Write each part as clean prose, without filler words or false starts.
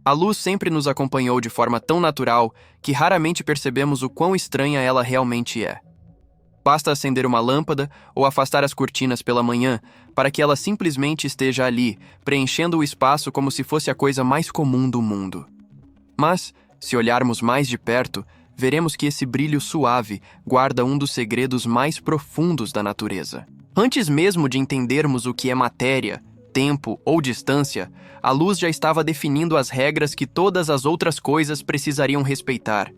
A luz sempre nos acompanhou de forma tão natural que raramente percebemos o quão estranha ela realmente é. Basta acender uma lâmpada ou afastar as cortinas pela manhã para que ela simplesmente esteja ali, preenchendo o espaço como se fosse a coisa mais comum do mundo. Mas, se olharmos mais de perto, veremos que esse brilho suave guarda um dos segredos mais profundos da natureza. Antes mesmo de entendermos o que é matéria, tempo ou distância, a luz já estava definindo as regras que todas as outras coisas precisariam respeitar.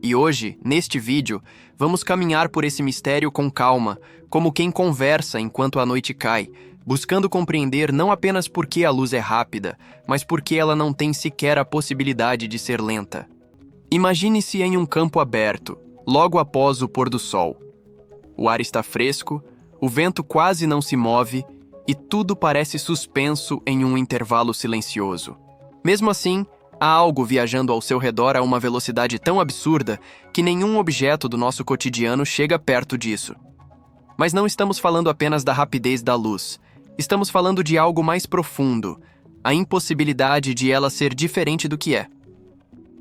E hoje, neste vídeo, vamos caminhar por esse mistério com calma, como quem conversa enquanto a noite cai, buscando compreender não apenas por que a luz é rápida, mas por que ela não tem sequer a possibilidade de ser lenta. Imagine-se em um campo aberto, logo após o pôr do sol. O ar está fresco, o vento quase não se move e tudo parece suspenso em um intervalo silencioso. Mesmo assim, há algo viajando ao seu redor a uma velocidade tão absurda que nenhum objeto do nosso cotidiano chega perto disso. Mas não estamos falando apenas da rapidez da luz. Estamos falando de algo mais profundo, a impossibilidade de ela ser diferente do que é.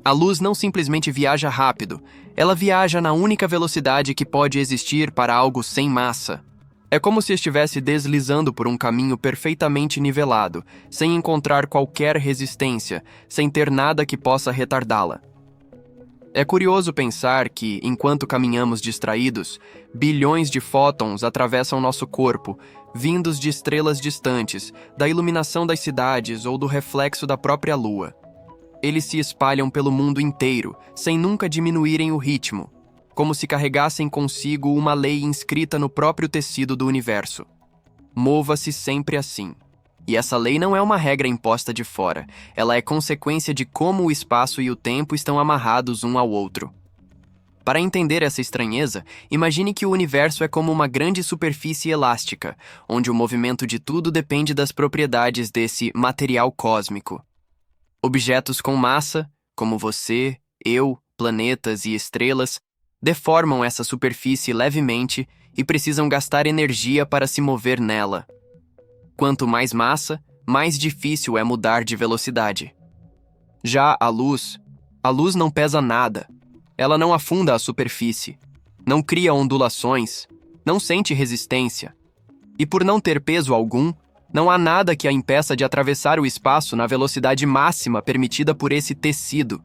A luz não simplesmente viaja rápido, ela viaja na única velocidade que pode existir para algo sem massa. É como se estivesse deslizando por um caminho perfeitamente nivelado, sem encontrar qualquer resistência, sem ter nada que possa retardá-la. É curioso pensar que, enquanto caminhamos distraídos, bilhões de fótons atravessam nosso corpo, vindos de estrelas distantes, da iluminação das cidades ou do reflexo da própria lua. Eles se espalham pelo mundo inteiro, sem nunca diminuírem o ritmo, como se carregassem consigo uma lei inscrita no próprio tecido do universo. Mova-se sempre assim. E essa lei não é uma regra imposta de fora, ela é consequência de como o espaço e o tempo estão amarrados um ao outro. Para entender essa estranheza, imagine que o universo é como uma grande superfície elástica, onde o movimento de tudo depende das propriedades desse material cósmico. Objetos com massa, como você, eu, planetas e estrelas, deformam essa superfície levemente e precisam gastar energia para se mover nela. Quanto mais massa, mais difícil é mudar de velocidade. Já a luz não pesa nada. Ela não afunda a superfície, não cria ondulações, não sente resistência. E por não ter peso algum, não há nada que a impeça de atravessar o espaço na velocidade máxima permitida por esse tecido.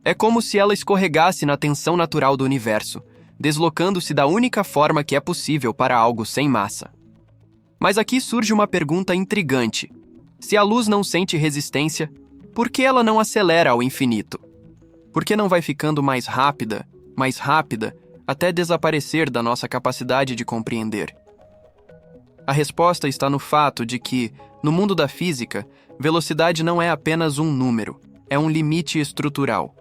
É como se ela escorregasse na tensão natural do universo, deslocando-se da única forma que é possível para algo sem massa. Mas aqui surge uma pergunta intrigante. Se a luz não sente resistência, por que ela não acelera ao infinito? Por que não vai ficando mais rápida, até desaparecer da nossa capacidade de compreender? A resposta está no fato de que, no mundo da física, velocidade não é apenas um número, é um limite estrutural.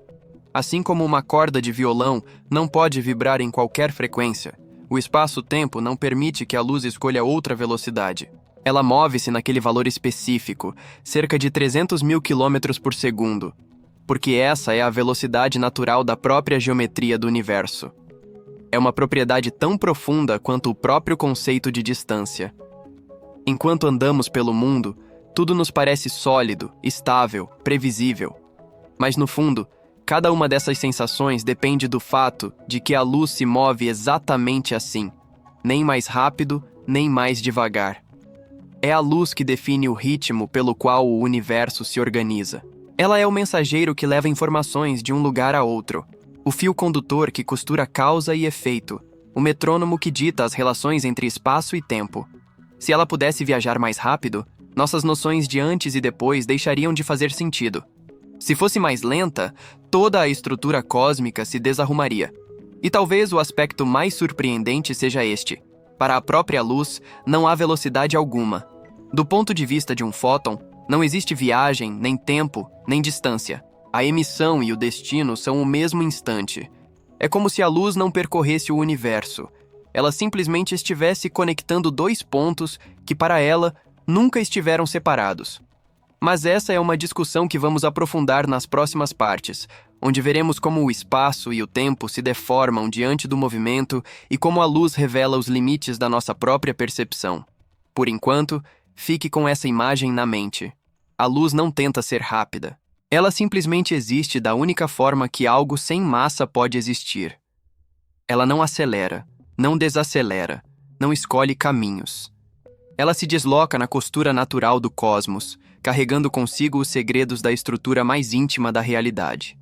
Assim como uma corda de violão não pode vibrar em qualquer frequência, o espaço-tempo não permite que a luz escolha outra velocidade. Ela move-se naquele valor específico, cerca de 300 mil quilômetros por segundo, porque essa é a velocidade natural da própria geometria do universo. É uma propriedade tão profunda quanto o próprio conceito de distância. Enquanto andamos pelo mundo, tudo nos parece sólido, estável, previsível. Mas no fundo, cada uma dessas sensações depende do fato de que a luz se move exatamente assim, nem mais rápido, nem mais devagar. É a luz que define o ritmo pelo qual o universo se organiza. Ela é o mensageiro que leva informações de um lugar a outro, o fio condutor que costura causa e efeito, o metrônomo que dita as relações entre espaço e tempo. Se ela pudesse viajar mais rápido, nossas noções de antes e depois deixariam de fazer sentido. Se fosse mais lenta, toda a estrutura cósmica se desarrumaria. E talvez o aspecto mais surpreendente seja este. Para a própria luz, não há velocidade alguma. Do ponto de vista de um fóton, não existe viagem, nem tempo, nem distância. A emissão e o destino são o mesmo instante. É como se a luz não percorresse o universo. Ela simplesmente estivesse conectando dois pontos que, para ela, nunca estiveram separados. Mas essa é uma discussão que vamos aprofundar nas próximas partes, onde veremos como o espaço e o tempo se deformam diante do movimento e como a luz revela os limites da nossa própria percepção. Por enquanto, fique com essa imagem na mente. A luz não tenta ser rápida. Ela simplesmente existe da única forma que algo sem massa pode existir. Ela não acelera, não desacelera, não escolhe caminhos. Ela se desloca na costura natural do cosmos, carregando consigo os segredos da estrutura mais íntima da realidade.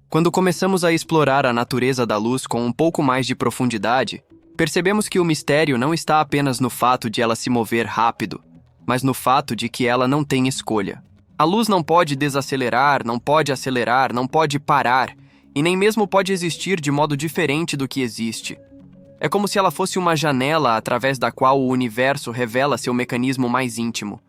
Quando começamos a explorar a natureza da luz com um pouco mais de profundidade, percebemos que o mistério não está apenas no fato de ela se mover rápido, mas no fato de que ela não tem escolha. A luz não pode desacelerar, não pode acelerar, não pode parar, e nem mesmo pode existir de modo diferente do que existe. É como se ela fosse uma janela através da qual o universo revela seu mecanismo mais íntimo.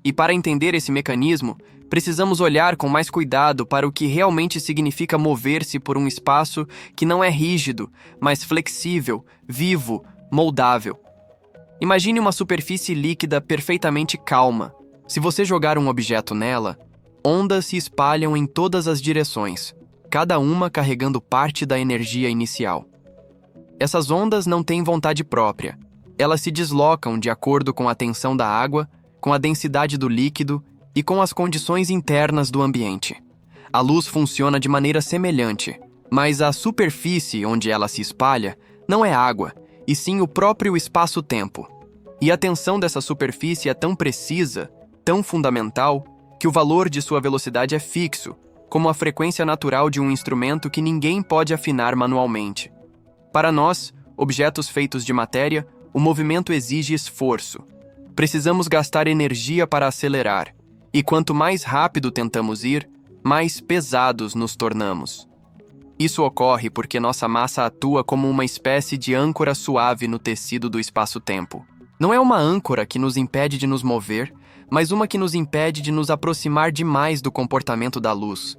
E para entender esse mecanismo, precisamos olhar com mais cuidado para o que realmente significa mover-se por um espaço que não é rígido, mas flexível, vivo, moldável. Imagine uma superfície líquida perfeitamente calma. Se você jogar um objeto nela, ondas se espalham em todas as direções, cada uma carregando parte da energia inicial. Essas ondas não têm vontade própria. Elas se deslocam de acordo com a tensão da água, com a densidade do líquido e com as condições internas do ambiente. A luz funciona de maneira semelhante, mas a superfície onde ela se espalha não é água, e sim o próprio espaço-tempo. E a tensão dessa superfície é tão precisa, tão fundamental, que o valor de sua velocidade é fixo, como a frequência natural de um instrumento que ninguém pode afinar manualmente. Para nós, objetos feitos de matéria, o movimento exige esforço. Precisamos gastar energia para acelerar, e quanto mais rápido tentamos ir, mais pesados nos tornamos. Isso ocorre porque nossa massa atua como uma espécie de âncora suave no tecido do espaço-tempo. Não é uma âncora que nos impede de nos mover, mas uma que nos impede de nos aproximar demais do comportamento da luz.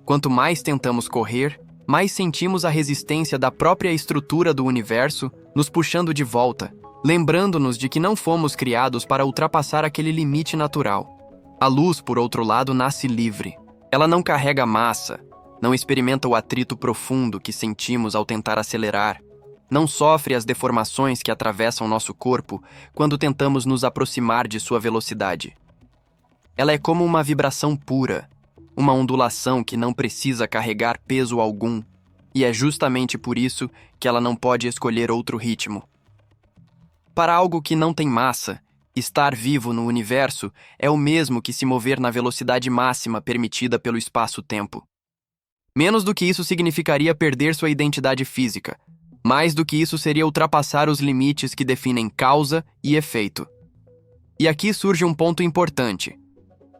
Quanto mais tentamos correr, mais sentimos a resistência da própria estrutura do universo nos puxando de volta, lembrando-nos de que não fomos criados para ultrapassar aquele limite natural. A luz, por outro lado, nasce livre. Ela não carrega massa, não experimenta o atrito profundo que sentimos ao tentar acelerar, não sofre as deformações que atravessam nosso corpo quando tentamos nos aproximar de sua velocidade. Ela é como uma vibração pura, uma ondulação que não precisa carregar peso algum, e é justamente por isso que ela não pode escolher outro ritmo. Para algo que não tem massa, estar vivo no universo é o mesmo que se mover na velocidade máxima permitida pelo espaço-tempo. Menos do que isso significaria perder sua identidade física. Mais do que isso seria ultrapassar os limites que definem causa e efeito. E aqui surge um ponto importante.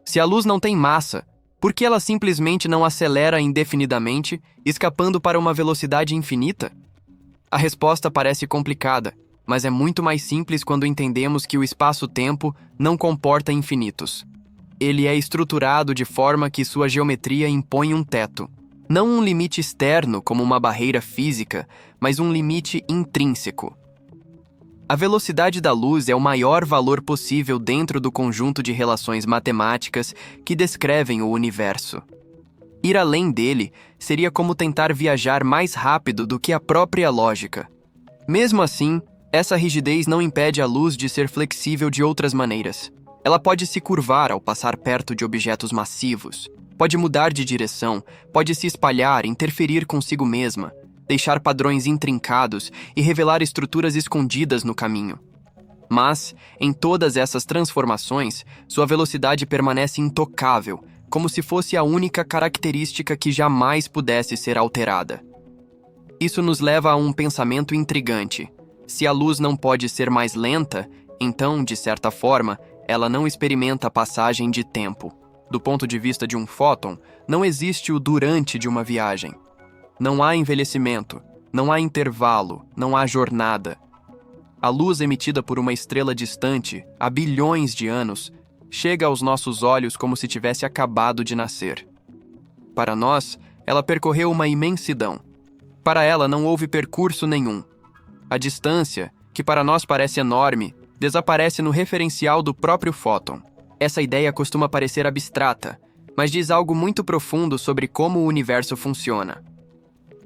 Se a luz não tem massa, por que ela simplesmente não acelera indefinidamente, escapando para uma velocidade infinita? A resposta parece complicada, mas é muito mais simples quando entendemos que o espaço-tempo não comporta infinitos. Ele é estruturado de forma que sua geometria impõe um teto. Não um limite externo como uma barreira física, mas um limite intrínseco. A velocidade da luz é o maior valor possível dentro do conjunto de relações matemáticas que descrevem o universo. Ir além dele seria como tentar viajar mais rápido do que a própria lógica. Mesmo assim, essa rigidez não impede a luz de ser flexível de outras maneiras. Ela pode se curvar ao passar perto de objetos massivos, pode mudar de direção, pode se espalhar, interferir consigo mesma, deixar padrões intrincados e revelar estruturas escondidas no caminho. Mas, em todas essas transformações, sua velocidade permanece intocável, como se fosse a única característica que jamais pudesse ser alterada. Isso nos leva a um pensamento intrigante. Se a luz não pode ser mais lenta, então, de certa forma, ela não experimenta a passagem de tempo. Do ponto de vista de um fóton, não existe o durante de uma viagem. Não há envelhecimento, não há intervalo, não há jornada. A luz emitida por uma estrela distante, há bilhões de anos, chega aos nossos olhos como se tivesse acabado de nascer. Para nós, ela percorreu uma imensidão. Para ela não houve percurso nenhum. A distância, que para nós parece enorme, desaparece no referencial do próprio fóton. Essa ideia costuma parecer abstrata, mas diz algo muito profundo sobre como o universo funciona.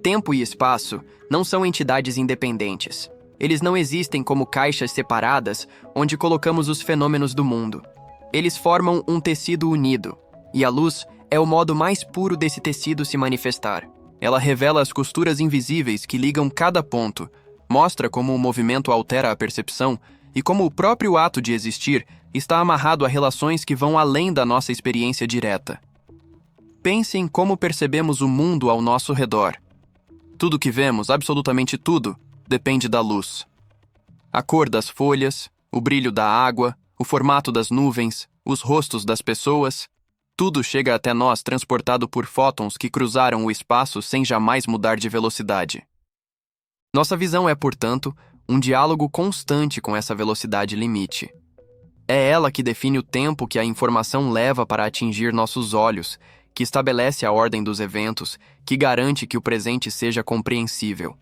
Tempo e espaço não são entidades independentes. Eles não existem como caixas separadas onde colocamos os fenômenos do mundo. Eles formam um tecido unido, e a luz é o modo mais puro desse tecido se manifestar. Ela revela as costuras invisíveis que ligam cada ponto, mostra como o movimento altera a percepção e como o próprio ato de existir está amarrado a relações que vão além da nossa experiência direta. Pense em como percebemos o mundo ao nosso redor. Tudo que vemos, absolutamente tudo, depende da luz. A cor das folhas, o brilho da água, o formato das nuvens, os rostos das pessoas, tudo chega até nós transportado por fótons que cruzaram o espaço sem jamais mudar de velocidade. Nossa visão é, portanto, um diálogo constante com essa velocidade limite. É ela que define o tempo que a informação leva para atingir nossos olhos, que estabelece a ordem dos eventos, que garante que o presente seja compreensível.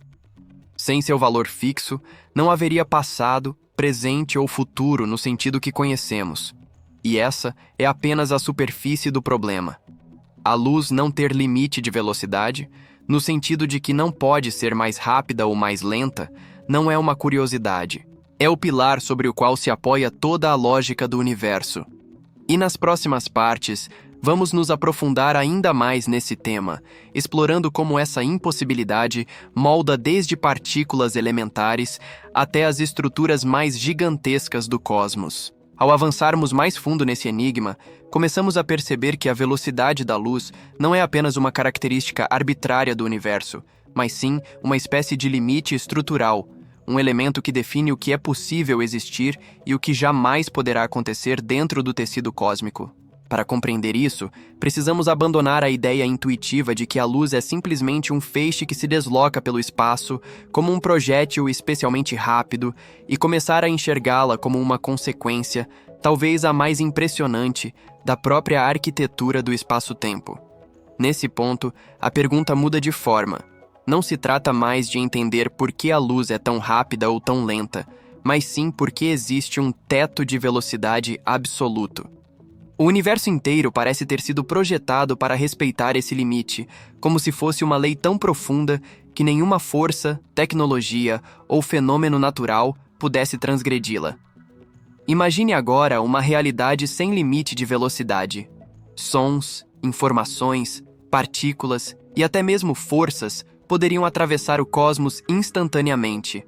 Sem seu valor fixo, não haveria passado, presente ou futuro no sentido que conhecemos. E essa é apenas a superfície do problema. A luz não ter limite de velocidade, no sentido de que não pode ser mais rápida ou mais lenta, não é uma curiosidade. É o pilar sobre o qual se apoia toda a lógica do universo. E nas próximas partes, vamos nos aprofundar ainda mais nesse tema, explorando como essa impossibilidade molda desde partículas elementares até as estruturas mais gigantescas do cosmos. Ao avançarmos mais fundo nesse enigma, começamos a perceber que a velocidade da luz não é apenas uma característica arbitrária do universo, mas sim uma espécie de limite estrutural, um elemento que define o que é possível existir e o que jamais poderá acontecer dentro do tecido cósmico. Para compreender isso, precisamos abandonar a ideia intuitiva de que a luz é simplesmente um feixe que se desloca pelo espaço, como um projétil especialmente rápido, e começar a enxergá-la como uma consequência, talvez a mais impressionante, da própria arquitetura do espaço-tempo. Nesse ponto, a pergunta muda de forma. Não se trata mais de entender por que a luz é tão rápida ou tão lenta, mas sim por que existe um teto de velocidade absoluto. O universo inteiro parece ter sido projetado para respeitar esse limite, como se fosse uma lei tão profunda que nenhuma força, tecnologia ou fenômeno natural pudesse transgredi-la. Imagine agora uma realidade sem limite de velocidade. Sons, informações, partículas e até mesmo forças poderiam atravessar o cosmos instantaneamente.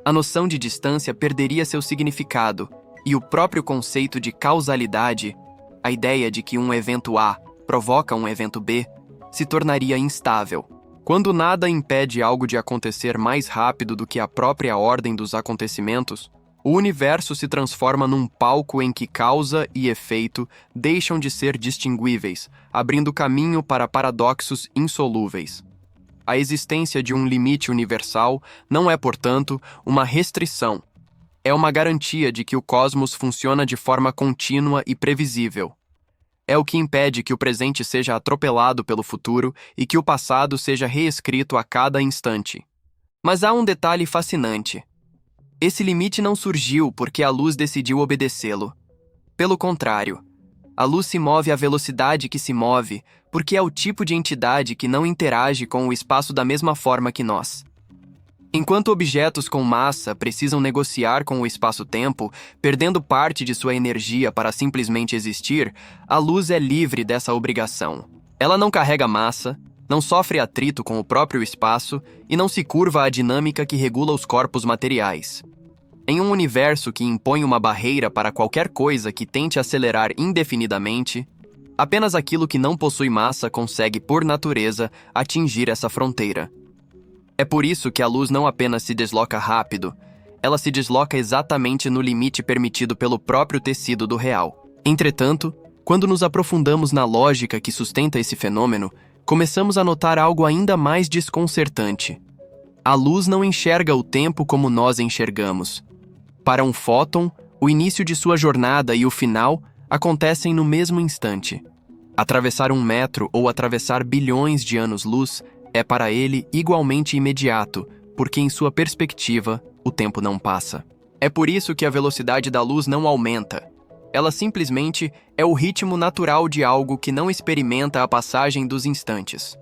A noção de distância perderia seu significado, e o próprio conceito de causalidade, a ideia de que um evento A provoca um evento B, se tornaria instável. Quando nada impede algo de acontecer mais rápido do que a própria ordem dos acontecimentos, o universo se transforma num palco em que causa e efeito deixam de ser distinguíveis, abrindo caminho para paradoxos insolúveis. A existência de um limite universal não é, portanto, uma restrição. É uma garantia de que o cosmos funciona de forma contínua e previsível. É o que impede que o presente seja atropelado pelo futuro e que o passado seja reescrito a cada instante. Mas há um detalhe fascinante. Esse limite não surgiu porque a luz decidiu obedecê-lo. Pelo contrário, a luz se move à velocidade que se move porque é o tipo de entidade que não interage com o espaço da mesma forma que nós. Enquanto objetos com massa precisam negociar com o espaço-tempo, perdendo parte de sua energia para simplesmente existir, a luz é livre dessa obrigação. Ela não carrega massa, não sofre atrito com o próprio espaço e não se curva à dinâmica que regula os corpos materiais. Em um universo que impõe uma barreira para qualquer coisa que tente acelerar indefinidamente, apenas aquilo que não possui massa consegue, por natureza, atingir essa fronteira. É por isso que a luz não apenas se desloca rápido, ela se desloca exatamente no limite permitido pelo próprio tecido do real. Entretanto, quando nos aprofundamos na lógica que sustenta esse fenômeno, começamos a notar algo ainda mais desconcertante. A luz não enxerga o tempo como nós enxergamos. Para um fóton, o início de sua jornada e o final acontecem no mesmo instante. Atravessar 1 metro ou atravessar bilhões de anos-luz é para ele igualmente imediato, porque em sua perspectiva, o tempo não passa. É por isso que a velocidade da luz não aumenta. Ela simplesmente é o ritmo natural de algo que não experimenta a passagem dos instantes.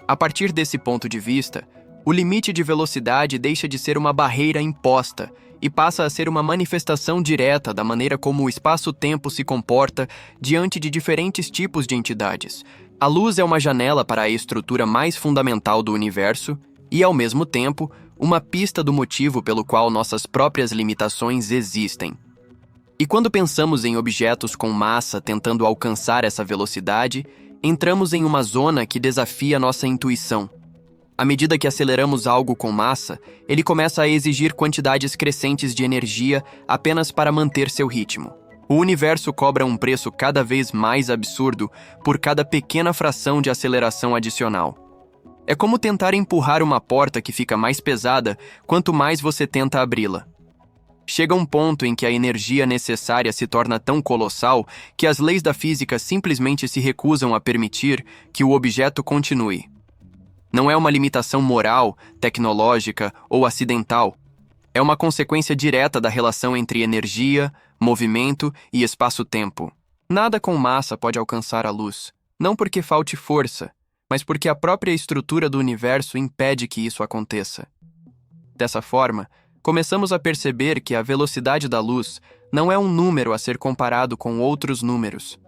A partir desse ponto de vista, o limite de velocidade deixa de ser uma barreira imposta e passa a ser uma manifestação direta da maneira como o espaço-tempo se comporta diante de diferentes tipos de entidades. A luz é uma janela para a estrutura mais fundamental do universo e, ao mesmo tempo, uma pista do motivo pelo qual nossas próprias limitações existem. E quando pensamos em objetos com massa tentando alcançar essa velocidade, entramos em uma zona que desafia nossa intuição. À medida que aceleramos algo com massa, ele começa a exigir quantidades crescentes de energia apenas para manter seu ritmo. O universo cobra um preço cada vez mais absurdo por cada pequena fração de aceleração adicional. É como tentar empurrar uma porta que fica mais pesada quanto mais você tenta abri-la. Chega um ponto em que a energia necessária se torna tão colossal que as leis da física simplesmente se recusam a permitir que o objeto continue. Não é uma limitação moral, tecnológica ou acidental. É uma consequência direta da relação entre energia, movimento e espaço-tempo. Nada com massa pode alcançar a luz, não porque falte força, mas porque a própria estrutura do universo impede que isso aconteça. Dessa forma, começamos a perceber que a velocidade da luz não é um número a ser comparado com outros números.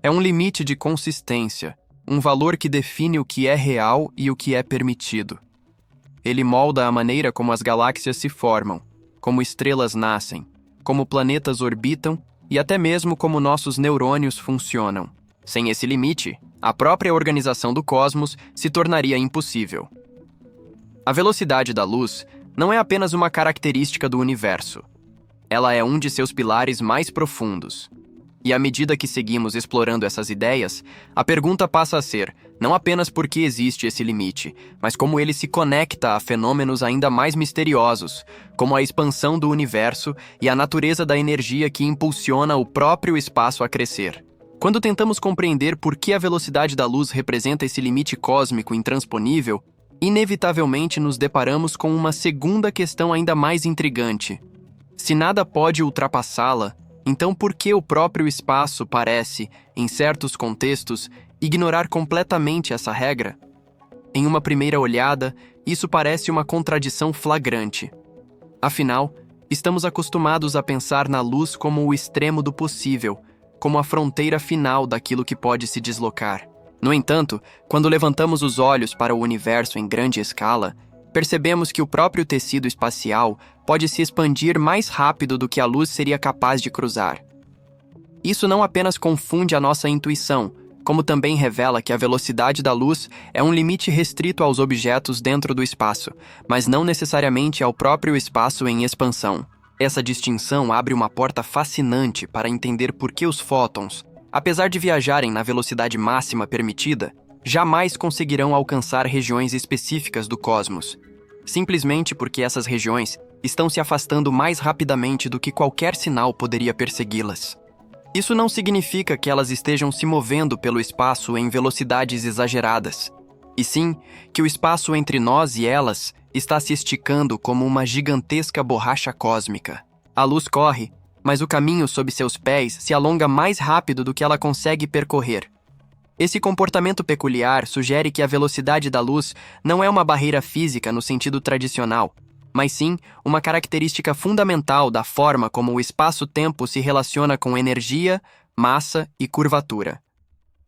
É um limite de consistência, um valor que define o que é real e o que é permitido. Ele molda a maneira como as galáxias se formam, como estrelas nascem, como planetas orbitam e até mesmo como nossos neurônios funcionam. Sem esse limite, a própria organização do cosmos se tornaria impossível. A velocidade da luz não é apenas uma característica do universo. Ela é um de seus pilares mais profundos. E à medida que seguimos explorando essas ideias, a pergunta passa a ser não apenas por que existe esse limite, mas como ele se conecta a fenômenos ainda mais misteriosos, como a expansão do universo e a natureza da energia que impulsiona o próprio espaço a crescer. Quando tentamos compreender por que a velocidade da luz representa esse limite cósmico intransponível, inevitavelmente nos deparamos com uma segunda questão ainda mais intrigante. Se nada pode ultrapassá-la, então por que o próprio espaço parece, em certos contextos, ignorar completamente essa regra? Em uma primeira olhada, isso parece uma contradição flagrante. Afinal, estamos acostumados a pensar na luz como o extremo do possível, como a fronteira final daquilo que pode se deslocar. No entanto, quando levantamos os olhos para o universo em grande escala, percebemos que o próprio tecido espacial pode se expandir mais rápido do que a luz seria capaz de cruzar. Isso não apenas confunde a nossa intuição, como também revela que a velocidade da luz é um limite restrito aos objetos dentro do espaço, mas não necessariamente ao próprio espaço em expansão. Essa distinção abre uma porta fascinante para entender por que os fótons, apesar de viajarem na velocidade máxima permitida, jamais conseguirão alcançar regiões específicas do cosmos, simplesmente porque essas regiões estão se afastando mais rapidamente do que qualquer sinal poderia persegui-las. Isso não significa que elas estejam se movendo pelo espaço em velocidades exageradas, e sim que o espaço entre nós e elas está se esticando como uma gigantesca borracha cósmica. A luz corre, mas o caminho sob seus pés se alonga mais rápido do que ela consegue percorrer. Esse comportamento peculiar sugere que a velocidade da luz não é uma barreira física no sentido tradicional, mas sim uma característica fundamental da forma como o espaço-tempo se relaciona com energia, massa e curvatura.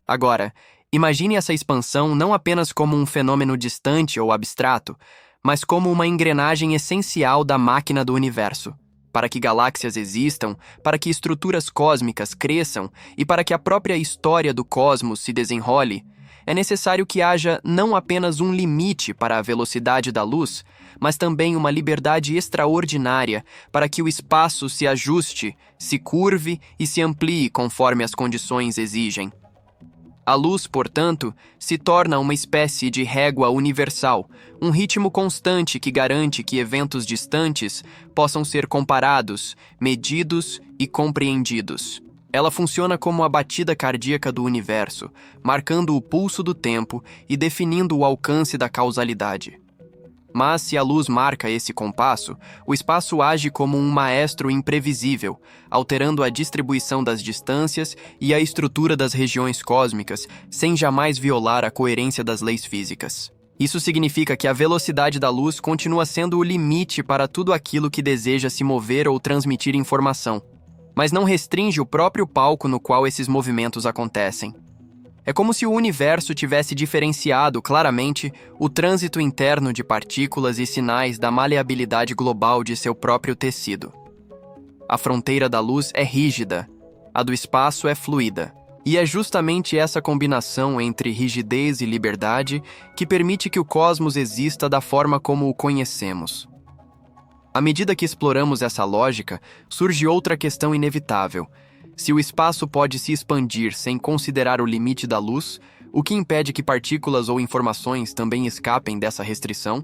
Agora, imagine essa expansão não apenas como um fenômeno distante ou abstrato, mas como uma engrenagem essencial da máquina do universo. Para que galáxias existam, para que estruturas cósmicas cresçam e para que a própria história do cosmos se desenrole, é necessário que haja não apenas um limite para a velocidade da luz, mas também uma liberdade extraordinária para que o espaço se ajuste, se curve e se amplie conforme as condições exigem. A luz, portanto, se torna uma espécie de régua universal, um ritmo constante que garante que eventos distantes possam ser comparados, medidos e compreendidos. Ela funciona como a batida cardíaca do universo, marcando o pulso do tempo e definindo o alcance da causalidade. Mas se a luz marca esse compasso, o espaço age como um maestro imprevisível, alterando a distribuição das distâncias e a estrutura das regiões cósmicas, sem jamais violar a coerência das leis físicas. Isso significa que a velocidade da luz continua sendo o limite para tudo aquilo que deseja se mover ou transmitir informação, mas não restringe o próprio palco no qual esses movimentos acontecem. É como se o universo tivesse diferenciado claramente o trânsito interno de partículas e sinais da maleabilidade global de seu próprio tecido. A fronteira da luz é rígida, a do espaço é fluida. E é justamente essa combinação entre rigidez e liberdade que permite que o cosmos exista da forma como o conhecemos. À medida que exploramos essa lógica, surge outra questão inevitável. Se o espaço pode se expandir sem considerar o limite da luz, o que impede que partículas ou informações também escapem dessa restrição?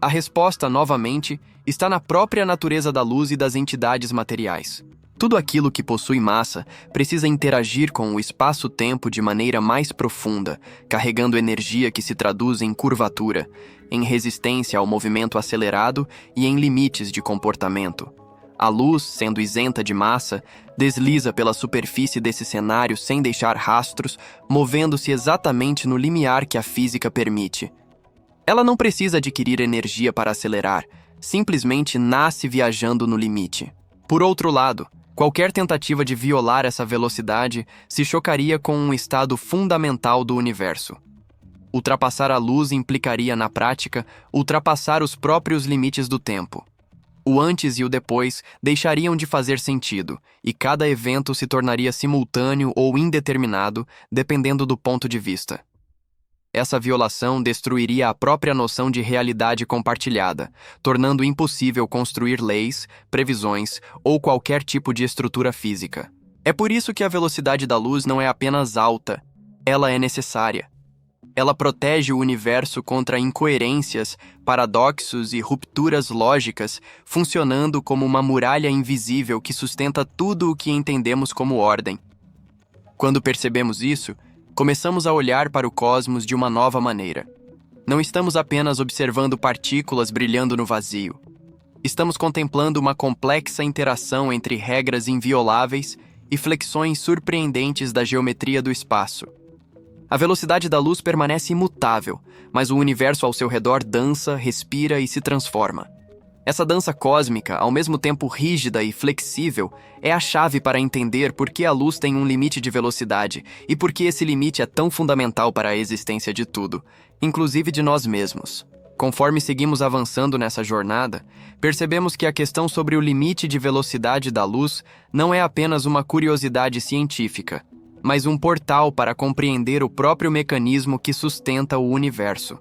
A resposta, novamente, está na própria natureza da luz e das entidades materiais. Tudo aquilo que possui massa precisa interagir com o espaço-tempo de maneira mais profunda, carregando energia que se traduz em curvatura, em resistência ao movimento acelerado e em limites de comportamento. A luz, sendo isenta de massa, desliza pela superfície desse cenário sem deixar rastros, movendo-se exatamente no limiar que a física permite. Ela não precisa adquirir energia para acelerar, simplesmente nasce viajando no limite. Por outro lado, qualquer tentativa de violar essa velocidade se chocaria com um estado fundamental do universo. Ultrapassar a luz implicaria, na prática, ultrapassar os próprios limites do tempo. O antes e o depois deixariam de fazer sentido, e cada evento se tornaria simultâneo ou indeterminado, dependendo do ponto de vista. Essa violação destruiria a própria noção de realidade compartilhada, tornando impossível construir leis, previsões ou qualquer tipo de estrutura física. É por isso que a velocidade da luz não é apenas alta, ela é necessária. Ela protege o universo contra incoerências, paradoxos e rupturas lógicas, funcionando como uma muralha invisível que sustenta tudo o que entendemos como ordem. Quando percebemos isso, começamos a olhar para o cosmos de uma nova maneira. Não estamos apenas observando partículas brilhando no vazio. Estamos contemplando uma complexa interação entre regras invioláveis e flexões surpreendentes da geometria do espaço. A velocidade da luz permanece imutável, mas o universo ao seu redor dança, respira e se transforma. Essa dança cósmica, ao mesmo tempo rígida e flexível, é a chave para entender por que a luz tem um limite de velocidade e por que esse limite é tão fundamental para a existência de tudo, inclusive de nós mesmos. Conforme seguimos avançando nessa jornada, percebemos que a questão sobre o limite de velocidade da luz não é apenas uma curiosidade científica, mas um portal para compreender o próprio mecanismo que sustenta o universo.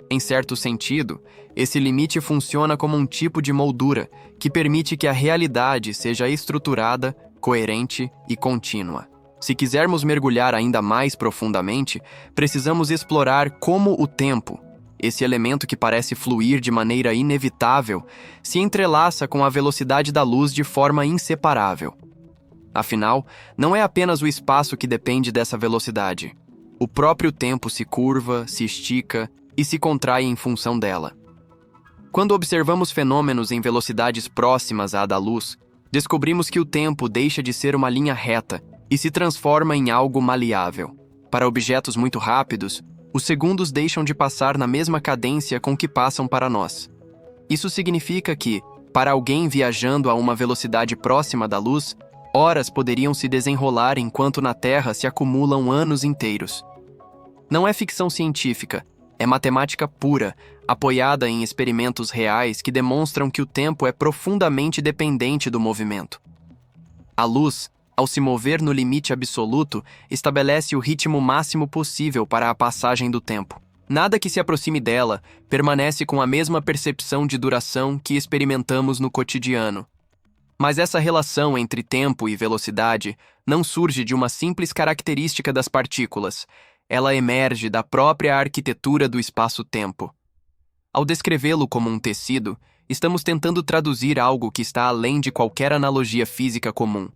Em certo sentido, esse limite funciona como um tipo de moldura que permite que a realidade seja estruturada, coerente e contínua. Se quisermos mergulhar ainda mais profundamente, precisamos explorar como o tempo, esse elemento que parece fluir de maneira inevitável, se entrelaça com a velocidade da luz de forma inseparável. Afinal, não é apenas o espaço que depende dessa velocidade. O próprio tempo se curva, se estica e se contrai em função dela. Quando observamos fenômenos em velocidades próximas à da luz, descobrimos que o tempo deixa de ser uma linha reta e se transforma em algo maleável. Para objetos muito rápidos, os segundos deixam de passar na mesma cadência com que passam para nós. Isso significa que, para alguém viajando a uma velocidade próxima da luz, horas poderiam se desenrolar enquanto na Terra se acumulam anos inteiros. Não é ficção científica, é matemática pura, apoiada em experimentos reais que demonstram que o tempo é profundamente dependente do movimento. A luz, ao se mover no limite absoluto, estabelece o ritmo máximo possível para a passagem do tempo. Nada que se aproxime dela permanece com a mesma percepção de duração que experimentamos no cotidiano. Mas essa relação entre tempo e velocidade não surge de uma simples característica das partículas. Ela emerge da própria arquitetura do espaço-tempo. Ao descrevê-lo como um tecido, estamos tentando traduzir algo que está além de qualquer analogia física comum.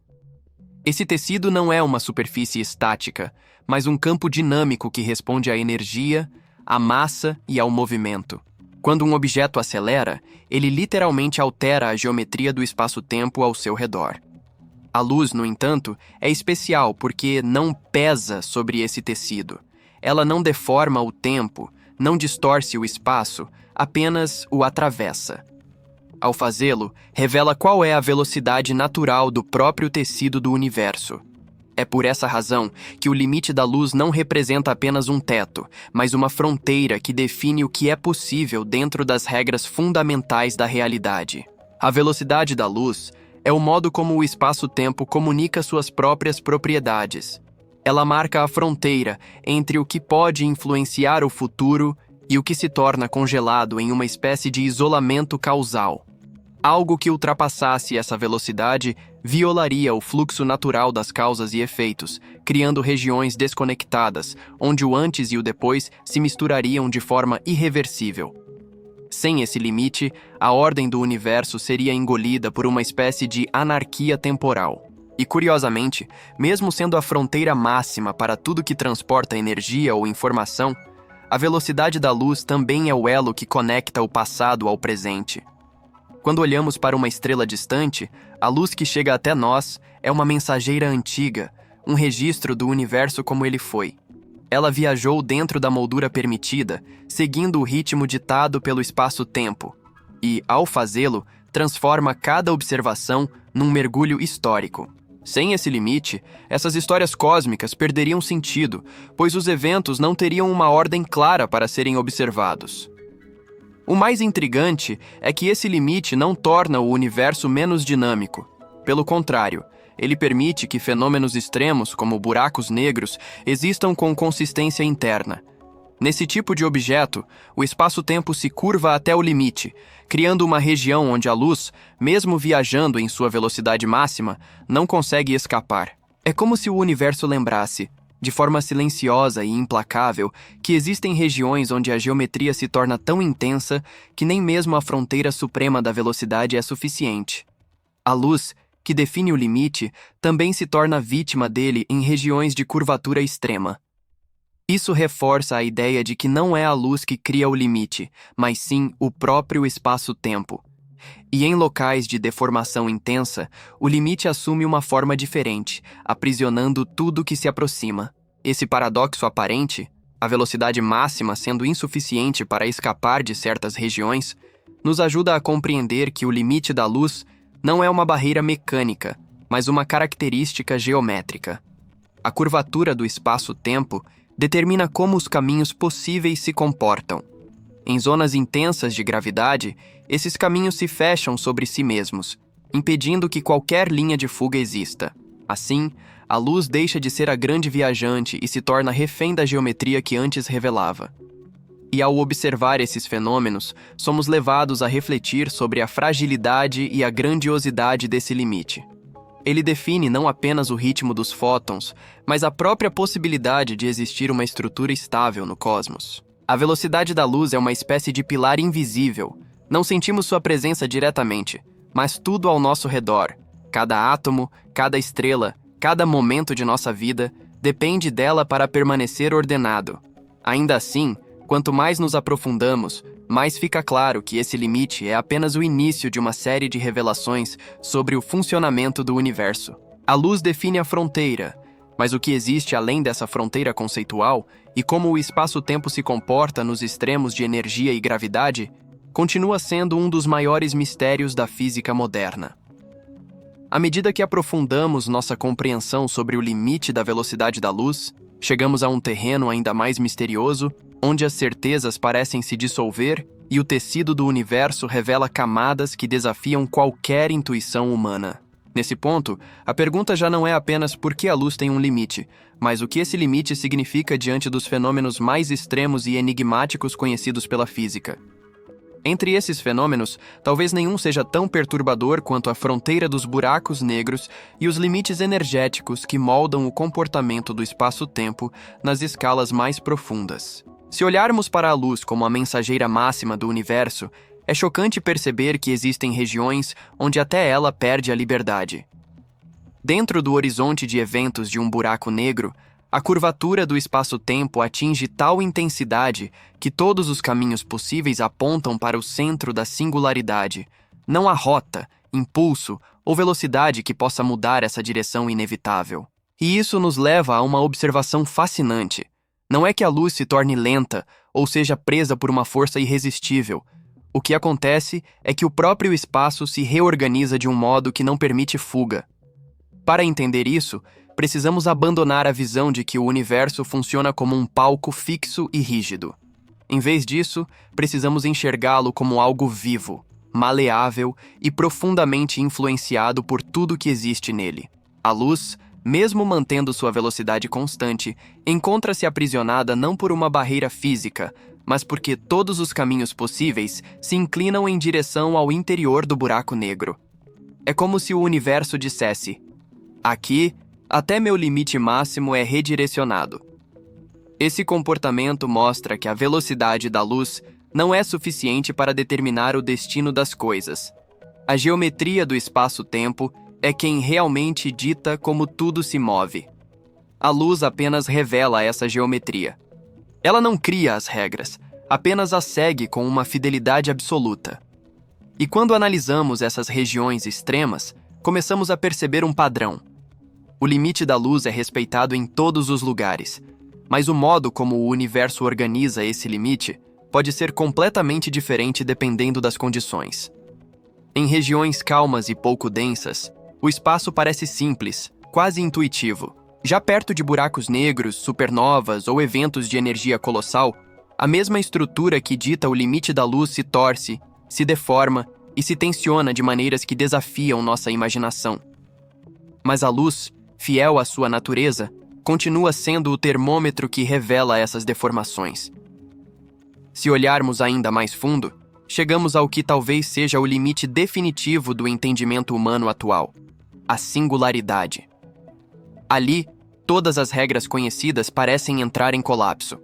Esse tecido não é uma superfície estática, mas um campo dinâmico que responde à energia, à massa e ao movimento. Quando um objeto acelera, ele literalmente altera a geometria do espaço-tempo ao seu redor. A luz, no entanto, é especial porque não pesa sobre esse tecido. Ela não deforma o tempo, não distorce o espaço, apenas o atravessa. Ao fazê-lo, revela qual é a velocidade natural do próprio tecido do universo. É por essa razão que o limite da luz não representa apenas um teto, mas uma fronteira que define o que é possível dentro das regras fundamentais da realidade. A velocidade da luz é o modo como o espaço-tempo comunica suas próprias propriedades. Ela marca a fronteira entre o que pode influenciar o futuro e o que se torna congelado em uma espécie de isolamento causal. Algo que ultrapassasse essa velocidade violaria o fluxo natural das causas e efeitos, criando regiões desconectadas, onde o antes e o depois se misturariam de forma irreversível. Sem esse limite, a ordem do universo seria engolida por uma espécie de anarquia temporal. E, curiosamente, mesmo sendo a fronteira máxima para tudo que transporta energia ou informação, a velocidade da luz também é o elo que conecta o passado ao presente. Quando olhamos para uma estrela distante, a luz que chega até nós é uma mensageira antiga, um registro do universo como ele foi. Ela viajou dentro da moldura permitida, seguindo o ritmo ditado pelo espaço-tempo, e, ao fazê-lo, transforma cada observação num mergulho histórico. Sem esse limite, essas histórias cósmicas perderiam sentido, pois os eventos não teriam uma ordem clara para serem observados. O mais intrigante é que esse limite não torna o universo menos dinâmico. Pelo contrário, ele permite que fenômenos extremos, como buracos negros, existam com consistência interna. Nesse tipo de objeto, o espaço-tempo se curva até o limite, criando uma região onde a luz, mesmo viajando em sua velocidade máxima, não consegue escapar. É como se o universo lembrasse, de forma silenciosa e implacável, que existem regiões onde a geometria se torna tão intensa que nem mesmo a fronteira suprema da velocidade é suficiente. A luz, que define o limite, também se torna vítima dele em regiões de curvatura extrema. Isso reforça a ideia de que não é a luz que cria o limite, mas sim o próprio espaço-tempo. E em locais de deformação intensa, o limite assume uma forma diferente, aprisionando tudo que se aproxima. Esse paradoxo aparente, a velocidade máxima sendo insuficiente para escapar de certas regiões, nos ajuda a compreender que o limite da luz não é uma barreira mecânica, mas uma característica geométrica. A curvatura do espaço-tempo determina como os caminhos possíveis se comportam. Em zonas intensas de gravidade, esses caminhos se fecham sobre si mesmos, impedindo que qualquer linha de fuga exista. Assim, a luz deixa de ser a grande viajante e se torna refém da geometria que antes revelava. E ao observar esses fenômenos, somos levados a refletir sobre a fragilidade e a grandiosidade desse limite. Ele define não apenas o ritmo dos fótons, mas a própria possibilidade de existir uma estrutura estável no cosmos. A velocidade da luz é uma espécie de pilar invisível. Não sentimos sua presença diretamente, mas tudo ao nosso redor. Cada átomo, cada estrela, cada momento de nossa vida depende dela para permanecer ordenado. Ainda assim, quanto mais nos aprofundamos, mais fica claro que esse limite é apenas o início de uma série de revelações sobre o funcionamento do universo. A luz define a fronteira, mas o que existe além dessa fronteira conceitual e como o espaço-tempo se comporta nos extremos de energia e gravidade, continua sendo um dos maiores mistérios da física moderna. À medida que aprofundamos nossa compreensão sobre o limite da velocidade da luz, chegamos a um terreno ainda mais misterioso, onde as certezas parecem se dissolver e o tecido do universo revela camadas que desafiam qualquer intuição humana. Nesse ponto, a pergunta já não é apenas por que a luz tem um limite, mas o que esse limite significa diante dos fenômenos mais extremos e enigmáticos conhecidos pela física. Entre esses fenômenos, talvez nenhum seja tão perturbador quanto a fronteira dos buracos negros e os limites energéticos que moldam o comportamento do espaço-tempo nas escalas mais profundas. Se olharmos para a luz como a mensageira máxima do universo, é chocante perceber que existem regiões onde até ela perde a liberdade. Dentro do horizonte de eventos de um buraco negro, a curvatura do espaço-tempo atinge tal intensidade que todos os caminhos possíveis apontam para o centro da singularidade. Não há rota, impulso ou velocidade que possa mudar essa direção inevitável. E isso nos leva a uma observação fascinante. Não é que a luz se torne lenta ou seja presa por uma força irresistível. O que acontece é que o próprio espaço se reorganiza de um modo que não permite fuga. Para entender isso, precisamos abandonar a visão de que o universo funciona como um palco fixo e rígido. Em vez disso, precisamos enxergá-lo como algo vivo, maleável e profundamente influenciado por tudo que existe nele. A luz, mesmo mantendo sua velocidade constante, encontra-se aprisionada não por uma barreira física, mas porque todos os caminhos possíveis se inclinam em direção ao interior do buraco negro. É como se o universo dissesse: aqui, até meu limite máximo é redirecionado. Esse comportamento mostra que a velocidade da luz não é suficiente para determinar o destino das coisas. A geometria do espaço-tempo é quem realmente dita como tudo se move. A luz apenas revela essa geometria. Ela não cria as regras, apenas as segue com uma fidelidade absoluta. E quando analisamos essas regiões extremas, começamos a perceber um padrão. O limite da luz é respeitado em todos os lugares, mas o modo como o universo organiza esse limite pode ser completamente diferente dependendo das condições. Em regiões calmas e pouco densas, o espaço parece simples, quase intuitivo. Já perto de buracos negros, supernovas ou eventos de energia colossal, a mesma estrutura que dita o limite da luz se torce, se deforma e se tensiona de maneiras que desafiam nossa imaginação. Mas a luz, fiel à sua natureza, continua sendo o termômetro que revela essas deformações. Se olharmos ainda mais fundo, chegamos ao que talvez seja o limite definitivo do entendimento humano atual: a singularidade. Ali, todas as regras conhecidas parecem entrar em colapso.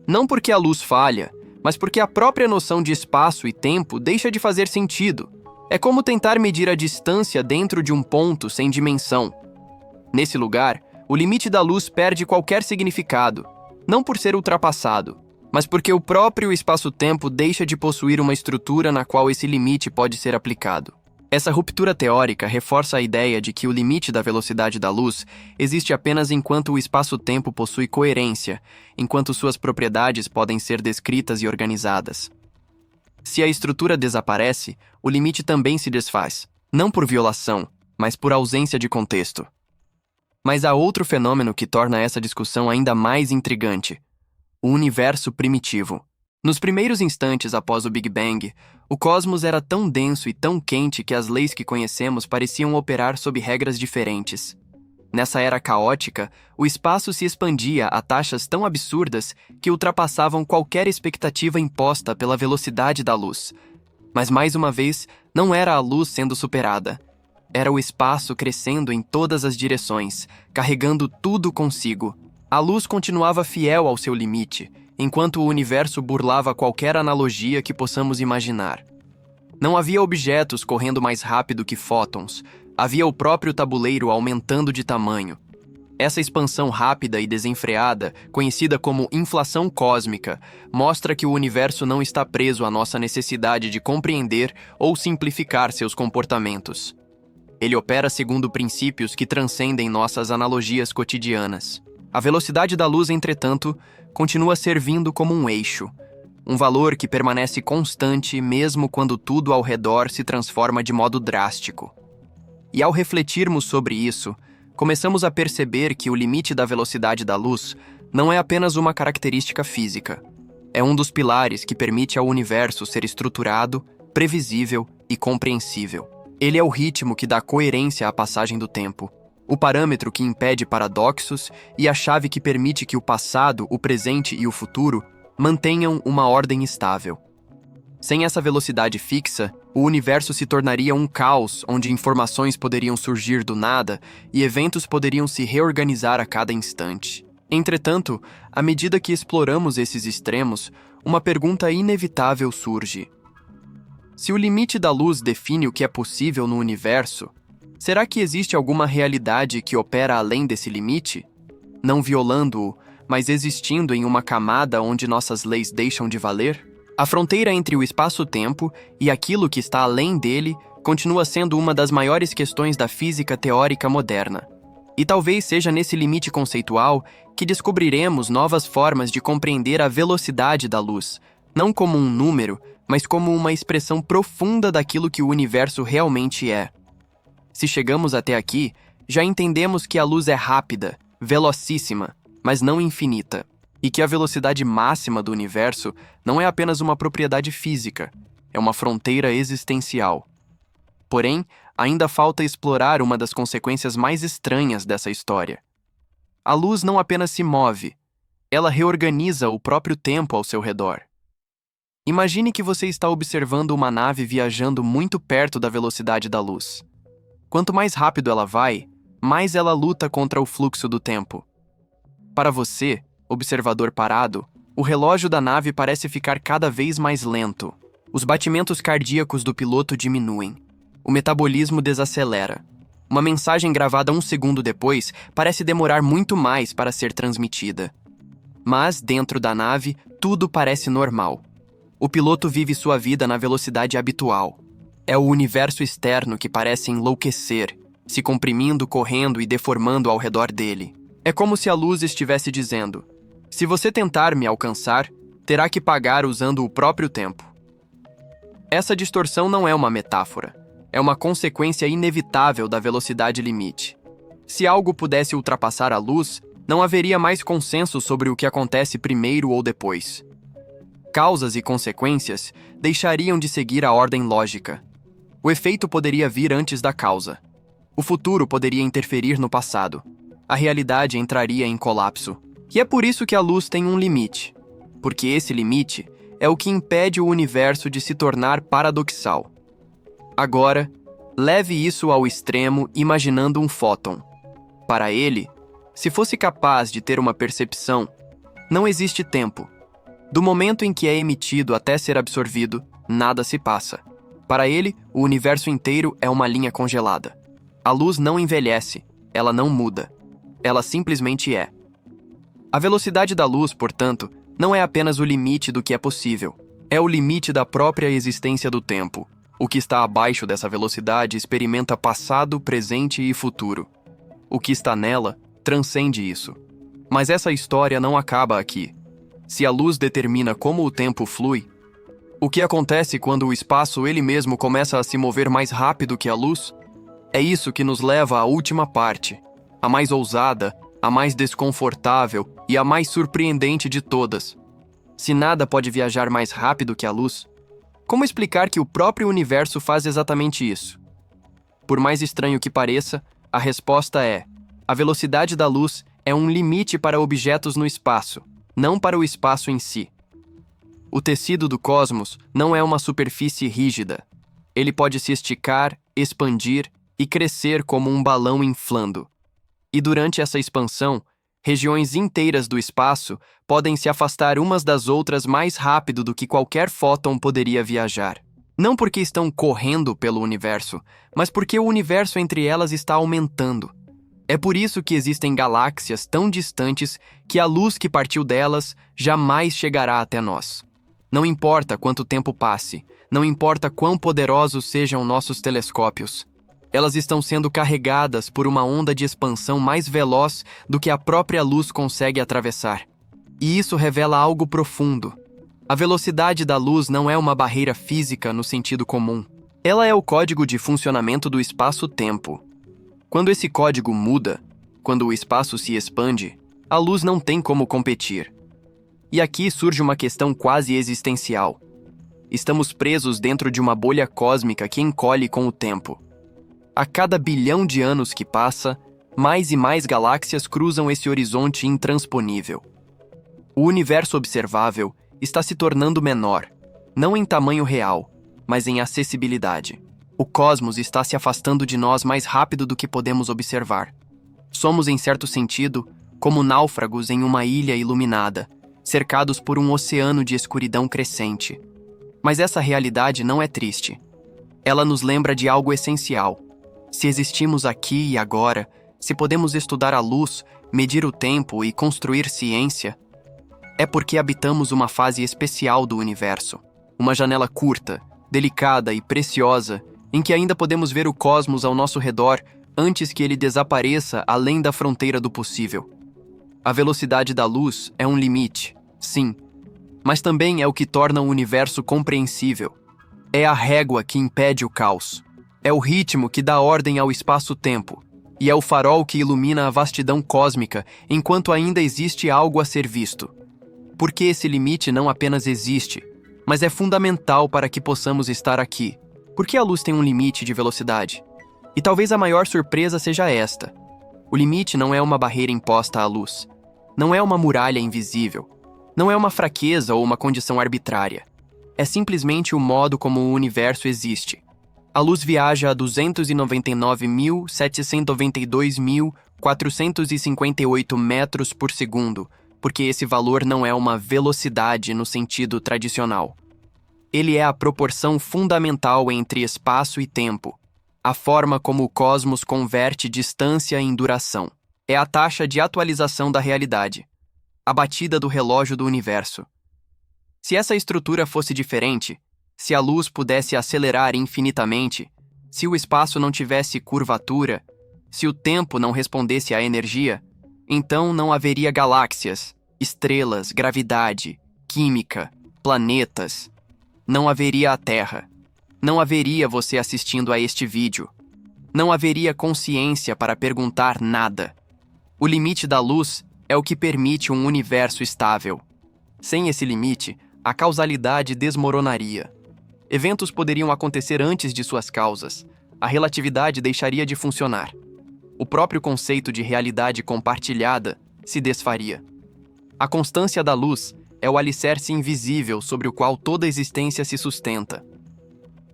Não porque a luz falha, mas porque a própria noção de espaço e tempo deixa de fazer sentido. É como tentar medir a distância dentro de um ponto sem dimensão. Nesse lugar, o limite da luz perde qualquer significado, não por ser ultrapassado, mas porque o próprio espaço-tempo deixa de possuir uma estrutura na qual esse limite pode ser aplicado. Essa ruptura teórica reforça a ideia de que o limite da velocidade da luz existe apenas enquanto o espaço-tempo possui coerência, enquanto suas propriedades podem ser descritas e organizadas. Se a estrutura desaparece, o limite também se desfaz, não por violação, mas por ausência de contexto. Mas há outro fenômeno que torna essa discussão ainda mais intrigante: o universo primitivo. Nos primeiros instantes após o Big Bang, o cosmos era tão denso e tão quente que as leis que conhecemos pareciam operar sob regras diferentes. Nessa era caótica, o espaço se expandia a taxas tão absurdas que ultrapassavam qualquer expectativa imposta pela velocidade da luz. Mas mais uma vez, não era a luz sendo superada. Era o espaço crescendo em todas as direções, carregando tudo consigo. A luz continuava fiel ao seu limite, enquanto o universo burlava qualquer analogia que possamos imaginar. Não havia objetos correndo mais rápido que fótons, havia o próprio tabuleiro aumentando de tamanho. Essa expansão rápida e desenfreada, conhecida como inflação cósmica, mostra que o universo não está preso à nossa necessidade de compreender ou simplificar seus comportamentos. Ele opera segundo princípios que transcendem nossas analogias cotidianas. A velocidade da luz, entretanto, continua servindo como um eixo, um valor que permanece constante mesmo quando tudo ao redor se transforma de modo drástico. E ao refletirmos sobre isso, começamos a perceber que o limite da velocidade da luz não é apenas uma característica física. É um dos pilares que permite ao universo ser estruturado, previsível e compreensível. Ele é o ritmo que dá coerência à passagem do tempo, o parâmetro que impede paradoxos e a chave que permite que o passado, o presente e o futuro mantenham uma ordem estável. Sem essa velocidade fixa, o universo se tornaria um caos onde informações poderiam surgir do nada e eventos poderiam se reorganizar a cada instante. Entretanto, à medida que exploramos esses extremos, uma pergunta inevitável surge. Se o limite da luz define o que é possível no universo, será que existe alguma realidade que opera além desse limite? Não violando-o, mas existindo em uma camada onde nossas leis deixam de valer? A fronteira entre o espaço-tempo e aquilo que está além dele continua sendo uma das maiores questões da física teórica moderna. E talvez seja nesse limite conceitual que descobriremos novas formas de compreender a velocidade da luz, não como um número, mas como uma expressão profunda daquilo que o universo realmente é. Se chegamos até aqui, já entendemos que a luz é rápida, velocíssima, mas não infinita, e que a velocidade máxima do universo não é apenas uma propriedade física, é uma fronteira existencial. Porém, ainda falta explorar uma das consequências mais estranhas dessa história. A luz não apenas se move, ela reorganiza o próprio tempo ao seu redor. Imagine que você está observando uma nave viajando muito perto da velocidade da luz. Quanto mais rápido ela vai, mais ela luta contra o fluxo do tempo. Para você, observador parado, o relógio da nave parece ficar cada vez mais lento. Os batimentos cardíacos do piloto diminuem. O metabolismo desacelera. Uma mensagem gravada 1 segundo depois parece demorar muito mais para ser transmitida. Mas, dentro da nave, tudo parece normal. O piloto vive sua vida na velocidade habitual. É o universo externo que parece enlouquecer, se comprimindo, correndo e deformando ao redor dele. É como se a luz estivesse dizendo: se você tentar me alcançar, terá que pagar usando o próprio tempo. Essa distorção não é uma metáfora. É uma consequência inevitável da velocidade limite. Se algo pudesse ultrapassar a luz, não haveria mais consenso sobre o que acontece primeiro ou depois. Causas e consequências deixariam de seguir a ordem lógica. O efeito poderia vir antes da causa. O futuro poderia interferir no passado. A realidade entraria em colapso. E é por isso que a luz tem um limite. Porque esse limite é o que impede o universo de se tornar paradoxal. Agora, leve isso ao extremo imaginando um fóton. Para ele, se fosse capaz de ter uma percepção, não existe tempo. Do momento em que é emitido até ser absorvido, nada se passa. Para ele, o universo inteiro é uma linha congelada. A luz não envelhece, ela não muda. Ela simplesmente é. A velocidade da luz, portanto, não é apenas o limite do que é possível. É o limite da própria existência do tempo. O que está abaixo dessa velocidade experimenta passado, presente e futuro. O que está nela transcende isso. Mas essa história não acaba aqui. Se a luz determina como o tempo flui, o que acontece quando o espaço ele mesmo começa a se mover mais rápido que a luz? É isso que nos leva à última parte, a mais ousada, a mais desconfortável e a mais surpreendente de todas. Se nada pode viajar mais rápido que a luz, como explicar que o próprio universo faz exatamente isso? Por mais estranho que pareça, a resposta é: a velocidade da luz é um limite para objetos no espaço, não para o espaço em si. O tecido do cosmos não é uma superfície rígida. Ele pode se esticar, expandir e crescer como um balão inflando. E durante essa expansão, regiões inteiras do espaço podem se afastar umas das outras mais rápido do que qualquer fóton poderia viajar. Não porque estão correndo pelo universo, mas porque o universo entre elas está aumentando. É por isso que existem galáxias tão distantes que a luz que partiu delas jamais chegará até nós. Não importa quanto tempo passe, não importa quão poderosos sejam nossos telescópios, elas estão sendo carregadas por uma onda de expansão mais veloz do que a própria luz consegue atravessar. E isso revela algo profundo. A velocidade da luz não é uma barreira física no sentido comum. Ela é o código de funcionamento do espaço-tempo. Quando esse código muda, quando o espaço se expande, a luz não tem como competir. E aqui surge uma questão quase existencial. Estamos presos dentro de uma bolha cósmica que encolhe com o tempo. A cada bilhão de anos que passa, mais e mais galáxias cruzam esse horizonte intransponível. O universo observável está se tornando menor, não em tamanho real, mas em acessibilidade. O cosmos está se afastando de nós mais rápido do que podemos observar. Somos, em certo sentido, como náufragos em uma ilha iluminada, cercados por um oceano de escuridão crescente. Mas essa realidade não é triste. Ela nos lembra de algo essencial. Se existimos aqui e agora, se podemos estudar a luz, medir o tempo e construir ciência, é porque habitamos uma fase especial do universo, uma janela curta, delicada e preciosa, em que ainda podemos ver o cosmos ao nosso redor antes que ele desapareça além da fronteira do possível. A velocidade da luz é um limite, sim, mas também é o que torna o universo compreensível. É a régua que impede o caos. É o ritmo que dá ordem ao espaço-tempo. E é o farol que ilumina a vastidão cósmica enquanto ainda existe algo a ser visto. Porque esse limite não apenas existe, mas é fundamental para que possamos estar aqui. Porque a luz tem um limite de velocidade. E talvez a maior surpresa seja esta. O limite não é uma barreira imposta à luz. Não é uma muralha invisível. Não é uma fraqueza ou uma condição arbitrária. É simplesmente o modo como o universo existe. A luz viaja a 299.792.458 metros por segundo, porque esse valor não é uma velocidade no sentido tradicional. Ele é a proporção fundamental entre espaço e tempo, a forma como o cosmos converte distância em duração. É a taxa de atualização da realidade, a batida do relógio do universo. Se essa estrutura fosse diferente, se a luz pudesse acelerar infinitamente, se o espaço não tivesse curvatura, se o tempo não respondesse à energia, então não haveria galáxias, estrelas, gravidade, química, planetas. Não haveria a Terra. Não haveria você assistindo a este vídeo. Não haveria consciência para perguntar nada. O limite da luz é o que permite um universo estável. Sem esse limite, a causalidade desmoronaria. Eventos poderiam acontecer antes de suas causas. A relatividade deixaria de funcionar. O próprio conceito de realidade compartilhada se desfaria. A constância da luz é o alicerce invisível sobre o qual toda a existência se sustenta.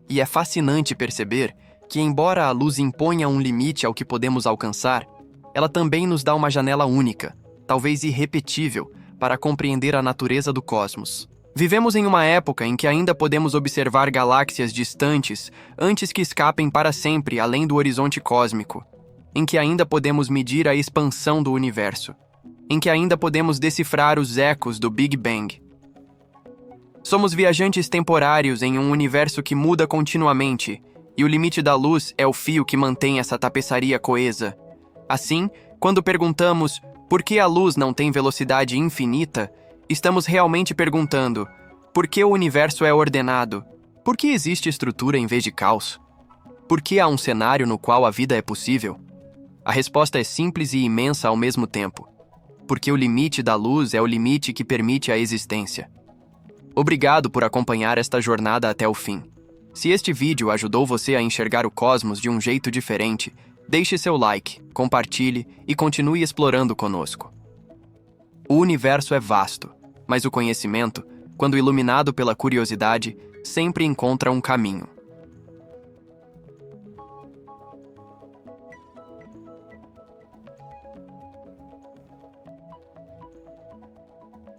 E é fascinante perceber que, embora a luz imponha um limite ao que podemos alcançar, ela também nos dá uma janela única, talvez irrepetível, para compreender a natureza do cosmos. Vivemos em uma época em que ainda podemos observar galáxias distantes antes que escapem para sempre além do horizonte cósmico, em que ainda podemos medir a expansão do universo, em que ainda podemos decifrar os ecos do Big Bang. Somos viajantes temporários em um universo que muda continuamente, e o limite da luz é o fio que mantém essa tapeçaria coesa. Assim, quando perguntamos por que a luz não tem velocidade infinita, estamos realmente perguntando: por que o universo é ordenado? Por que existe estrutura em vez de caos? Por que há um cenário no qual a vida é possível? A resposta é simples e imensa ao mesmo tempo. Porque o limite da luz é o limite que permite a existência. Obrigado por acompanhar esta jornada até o fim. Se este vídeo ajudou você a enxergar o cosmos de um jeito diferente, deixe seu like, compartilhe e continue explorando conosco. O universo é vasto, mas o conhecimento, quando iluminado pela curiosidade, sempre encontra um caminho.